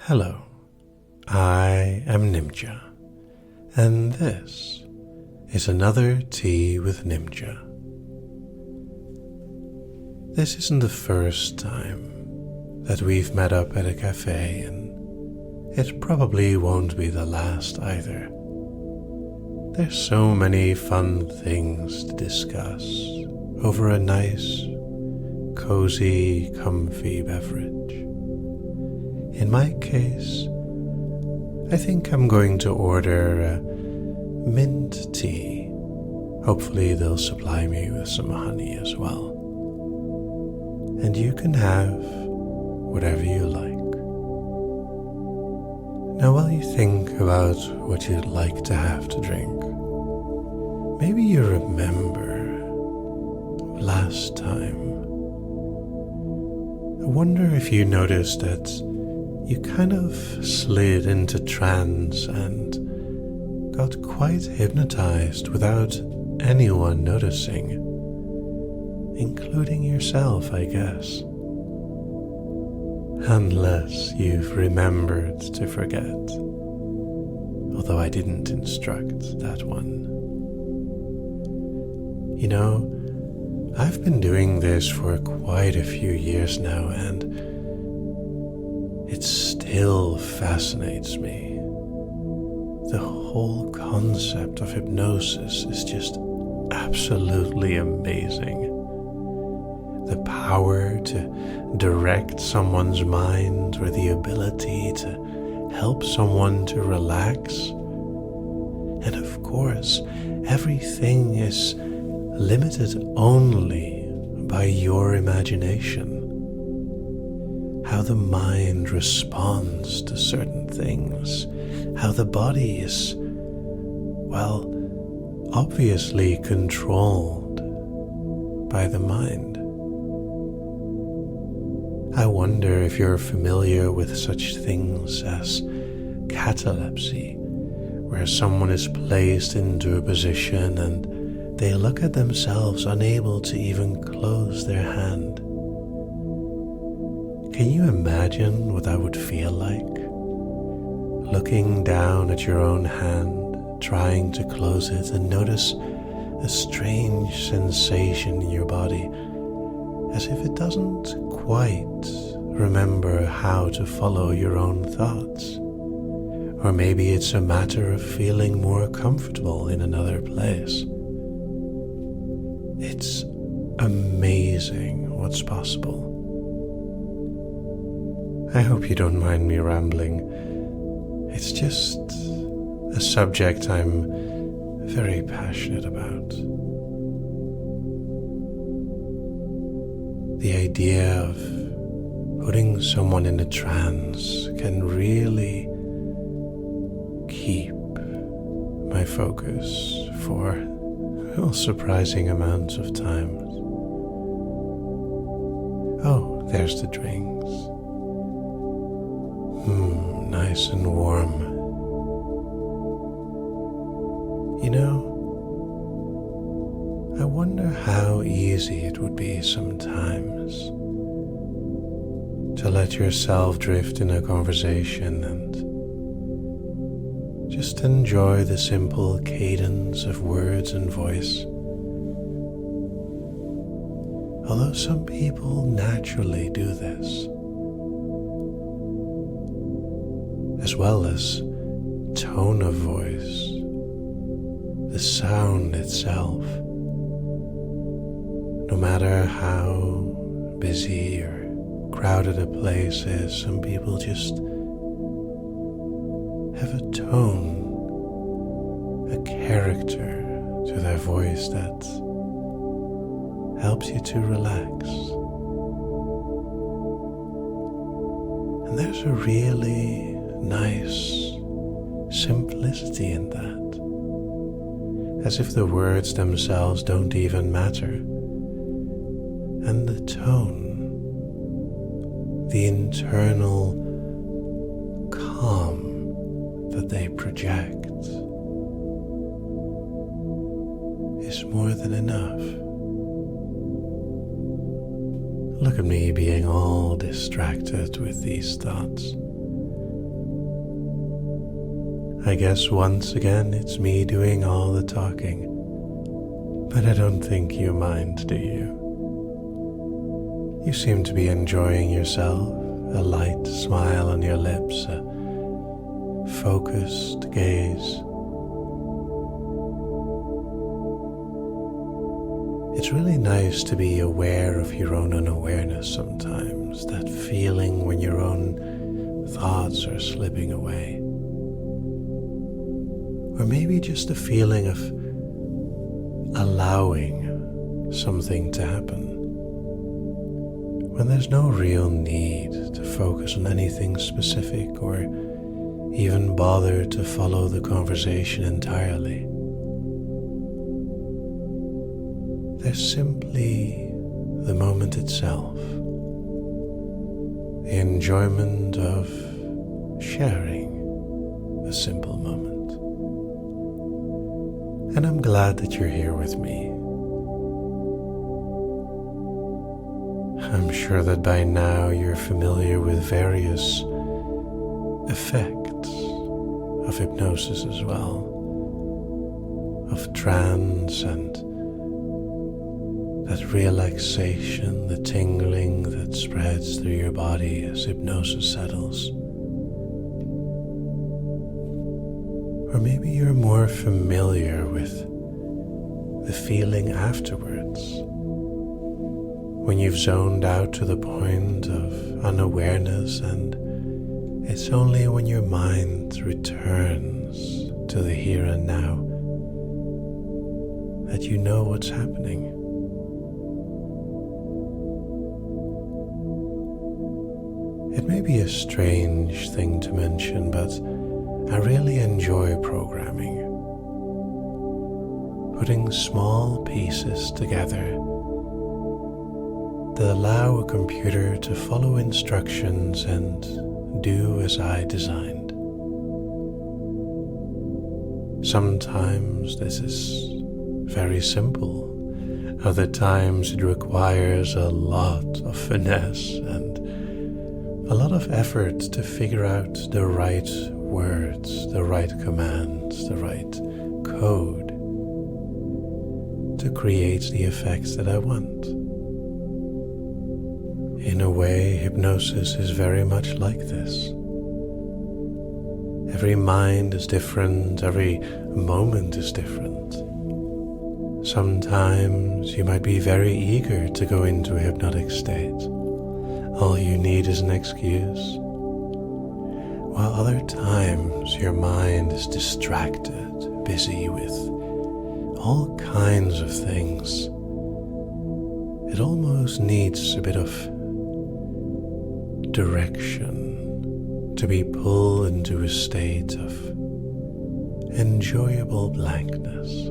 Hello, I am Nimja, and this is another Tea with Nimja. This isn't the first time that we've met up at a cafe, and it probably won't be the last either. There's so many fun things to discuss over a nice, cozy, comfy beverage. In my case, I think I'm going to order a mint tea. Hopefully they'll supply me with some honey as well. And you can have whatever you like. Now while you think about what you'd like to have to drink, maybe you remember last time. I wonder if you noticed that you kind of slid into trance and got quite hypnotized without anyone noticing, including yourself, I guess. Unless you've remembered to forget, although I didn't instruct that one. You know, I've been doing this for quite a few years now, and it still fascinates me. The whole concept of hypnosis is just absolutely amazing. The power to direct someone's mind, or the ability to help someone to relax. And of course, everything is limited only by your imagination. How the mind responds to certain things, how the body is, well, obviously controlled by the mind. I wonder if you're familiar with such things as catalepsy, where someone is placed into a position and they look at themselves unable to even close their hand. Can you imagine what that would feel like? Looking down at your own hand, trying to close it, and notice a strange sensation in your body, as if it doesn't quite remember how to follow your own thoughts. Or maybe it's a matter of feeling more comfortable in another place. It's amazing what's possible. I hope you don't mind me rambling. It's just a subject I'm very passionate about. The idea of putting someone in a trance can really keep my focus for surprising amounts of times. Oh, there's the drinks. Nice and warm. You know, I wonder how easy it would be sometimes to let yourself drift in a conversation and just enjoy the simple cadence of words and voice. Although some people naturally do this, as well as tone of voice, the sound itself. No matter how busy or crowded a place is, some people just have a tone, a character to their voice that helps you to relax. And there's a really nice simplicity in that, as if the words themselves don't even matter, and the tone, the internal calm that they project is more than enough. Look at me being all distracted with these thoughts. I guess once again it's me doing all the talking, but I don't think you mind, do you? You seem to be enjoying yourself, a light smile on your lips, a focused gaze. It's really nice to be aware of your own unawareness sometimes, that feeling when your own thoughts are slipping away. Or maybe just a feeling of allowing something to happen, when there's no real need to focus on anything specific or even bother to follow the conversation entirely. There's simply the moment itself, the enjoyment of sharing a simple moment. And I'm glad that you're here with me. I'm sure that by now you're familiar with various effects of hypnosis as well, of trance and that relaxation, the tingling that spreads through your body as hypnosis settles. Or maybe you're more familiar with the feeling afterwards, when you've zoned out to the point of unawareness, and it's only when your mind returns to the here and now that you know what's happening. It may be a strange thing to mention, but I really enjoy programming. Putting small pieces together that allow a computer to follow instructions and do as I designed. Sometimes this is very simple. Other times it requires a lot of finesse and a lot of effort to figure out the right words, the right commands, the right code to create the effects that I want. In a way, hypnosis is very much like this. Every mind is different, every moment is different. Sometimes you might be very eager to go into a hypnotic state. All you need is an excuse. While other times your mind is distracted, busy with all kinds of things. It almost needs a bit of direction to be pulled into a state of enjoyable blankness.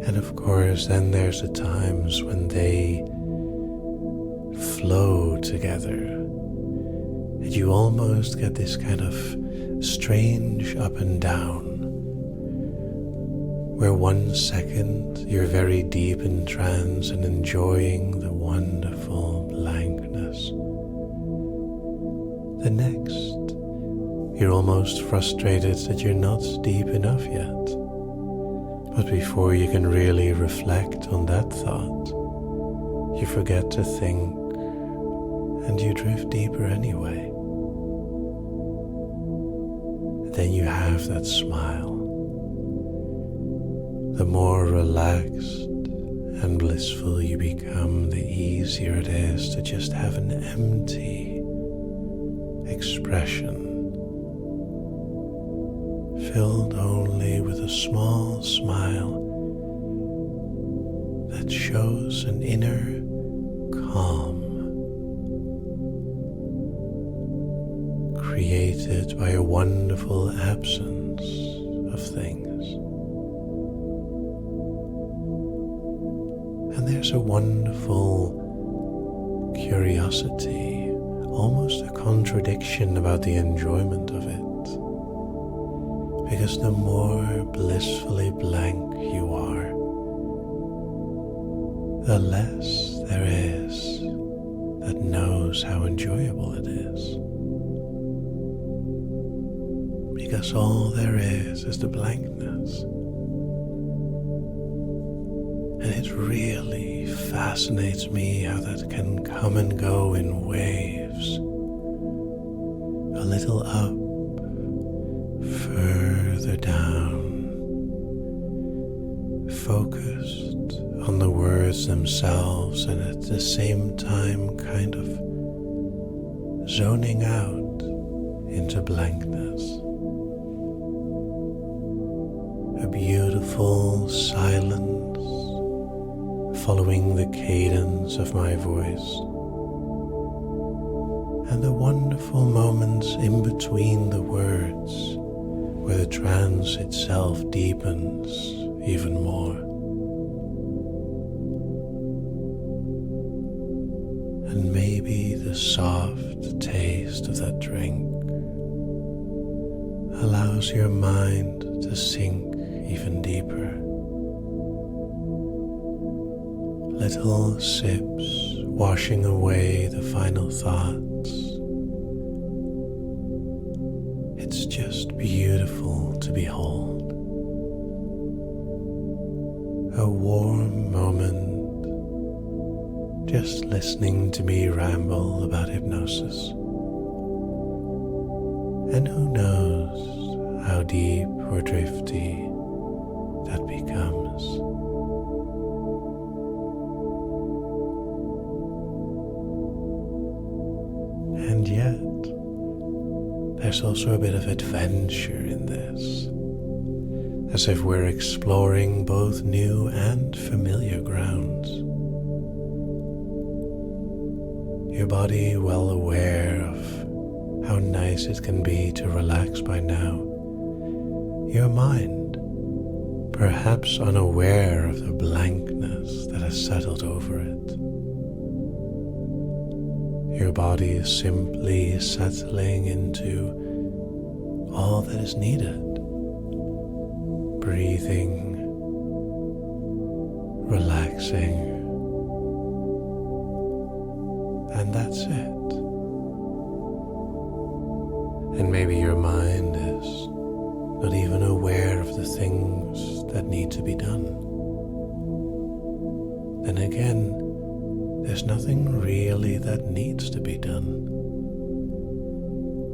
And of course, then there's the times when they flow together, and you almost get this kind of strange up and down, where 1 second you're very deep in trance and enjoying the wonderful blankness. The next, you're almost frustrated that you're not deep enough yet. But before you can really reflect on that thought, you forget to think and you drift deeper anyway. Then you have that smile. The more relaxed and blissful you become, the easier it is to just have an empty expression, filled only with a small smile that shows an inner calm, created by a wonderful absence of things. And there's a wonderful curiosity, almost a contradiction about the enjoyment of it. Because the more blissfully blank you are, the less there is that knows how enjoyable it is. because all there is the blankness. And it really fascinates me how that can come and go in waves. A little up, further down, focused on the words themselves, and at the same time kind of zoning out into blankness. A beautiful silence following the cadence of my voice, and the wonderful moments in between the words where the trance itself deepens even more. And maybe the soft taste of that drink allows your mind to sink even deeper. Little sips washing away the final thoughts. It's just beautiful to behold. A warm moment just listening to me ramble about hypnosis. And who knows how deep or drifty that becomes. And yet, there's also a bit of adventure in this, as if we're exploring both new and familiar grounds. Your body well aware of how nice it can be to relax by now. Your mind perhaps unaware of the blankness that has settled over it. Your body is simply settling into all that is needed. Breathing, relaxing, and that's it. And maybe your mind is not even aware of the things that need to be done. Then again, there's nothing really that needs to be done.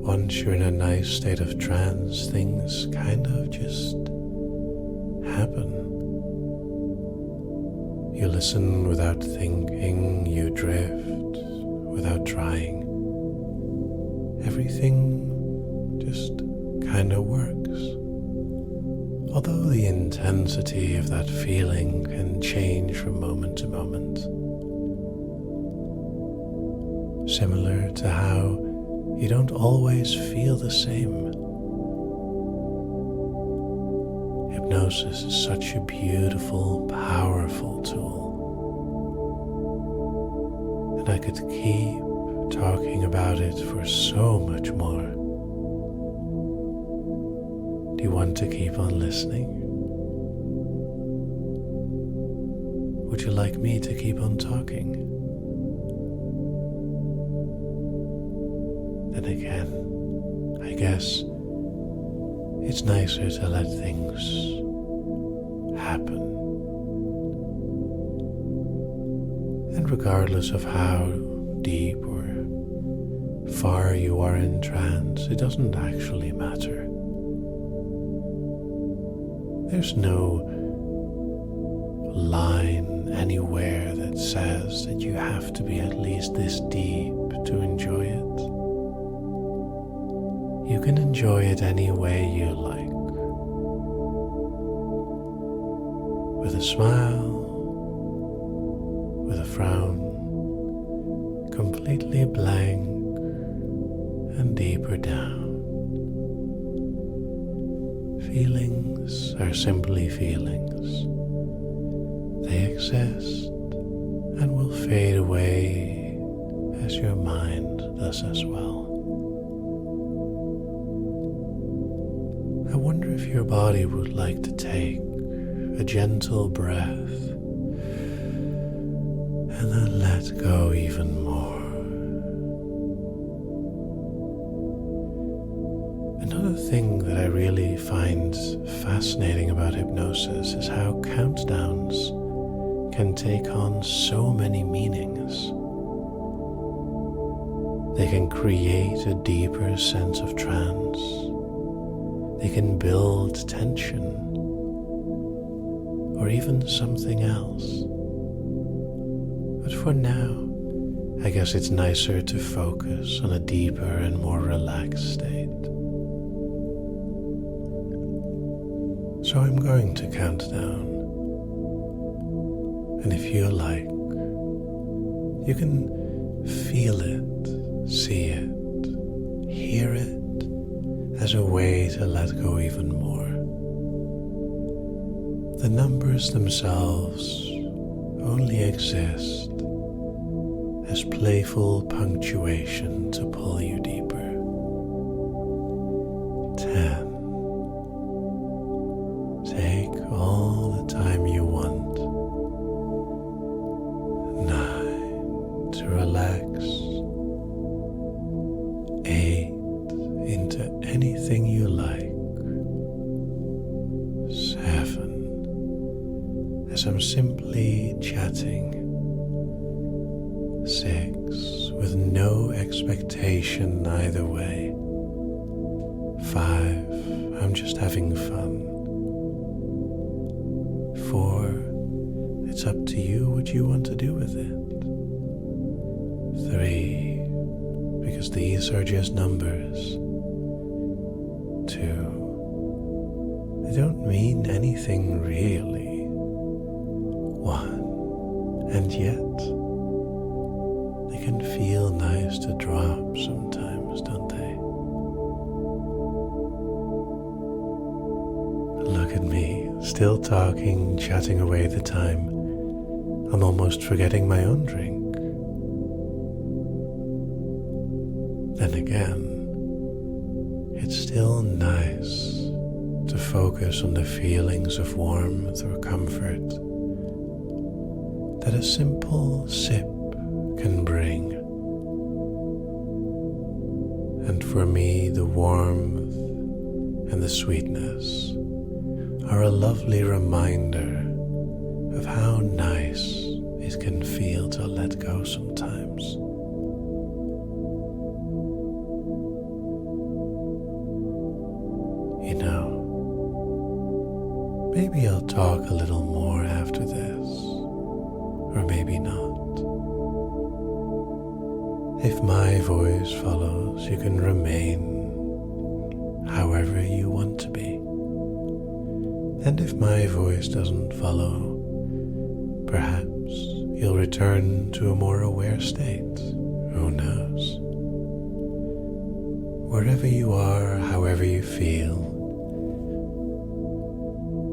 Once you're in a nice state of trance, things kind of just happen. You listen without thinking, you drift without trying. Everything just kind of works. Although the intensity of that feeling can change from moment to moment. Similar to how you don't always feel the same. Hypnosis is such a beautiful, powerful tool. And I could keep talking about it for so much more. Do you want to keep on listening? Would you like me to keep on talking? Then again, I guess it's nicer to let things happen. And regardless of how deep or far you are in trance, it doesn't actually matter. There's no line anywhere that says that you have to be at least this deep to enjoy it. You can enjoy it any way you like. With a smile, with a frown, completely blank and deeper down. Feelings are simply feelings. They exist and will fade away as your mind does as well. I wonder if your body would like to take a gentle breath and then let go even more. Another thing that I really find fascinating about hypnosis is how countdowns can take on so many meanings. They can create a deeper sense of trance. They can build tension, or even something else. But for now, I guess it's nicer to focus on a deeper and more relaxed state. So I'm going to count down. And if you like, you can feel it, see it, hear it as a way to let go even more. The numbers themselves only exist as playful punctuation to pull you deeper. 10. Take all the time you want. 9. To relax. 8. Into anything you like. 7. As I'm simply chatting. 6. With no expectation either way. 5. I'm just having fun. 4. It's up to you what you want to do with it. 3. Because these are just numbers. 2. They don't mean anything really. 1. And yet, can feel nice to drop sometimes, don't they? Look at me, still talking, chatting away the time. I'm almost forgetting my own drink. Then again, it's still nice to focus on the feelings of warmth or comfort that a simple sip can bring. And for me, the warmth and the sweetness are a lovely reminder of how nice it can feel to let go sometimes. You know, maybe I'll talk a little more after this, or maybe not. If my voice follows, you can remain however you want to be. And if my voice doesn't follow, perhaps you'll return to a more aware state. Who knows? Wherever you are, however you feel,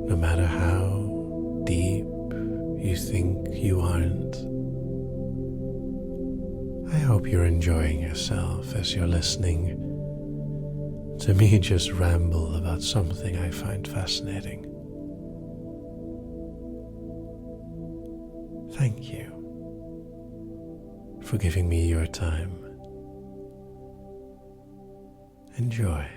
no matter how deep you think you aren't, I hope you're enjoying yourself as you're listening to me just ramble about something I find fascinating. Thank you for giving me your time. Enjoy.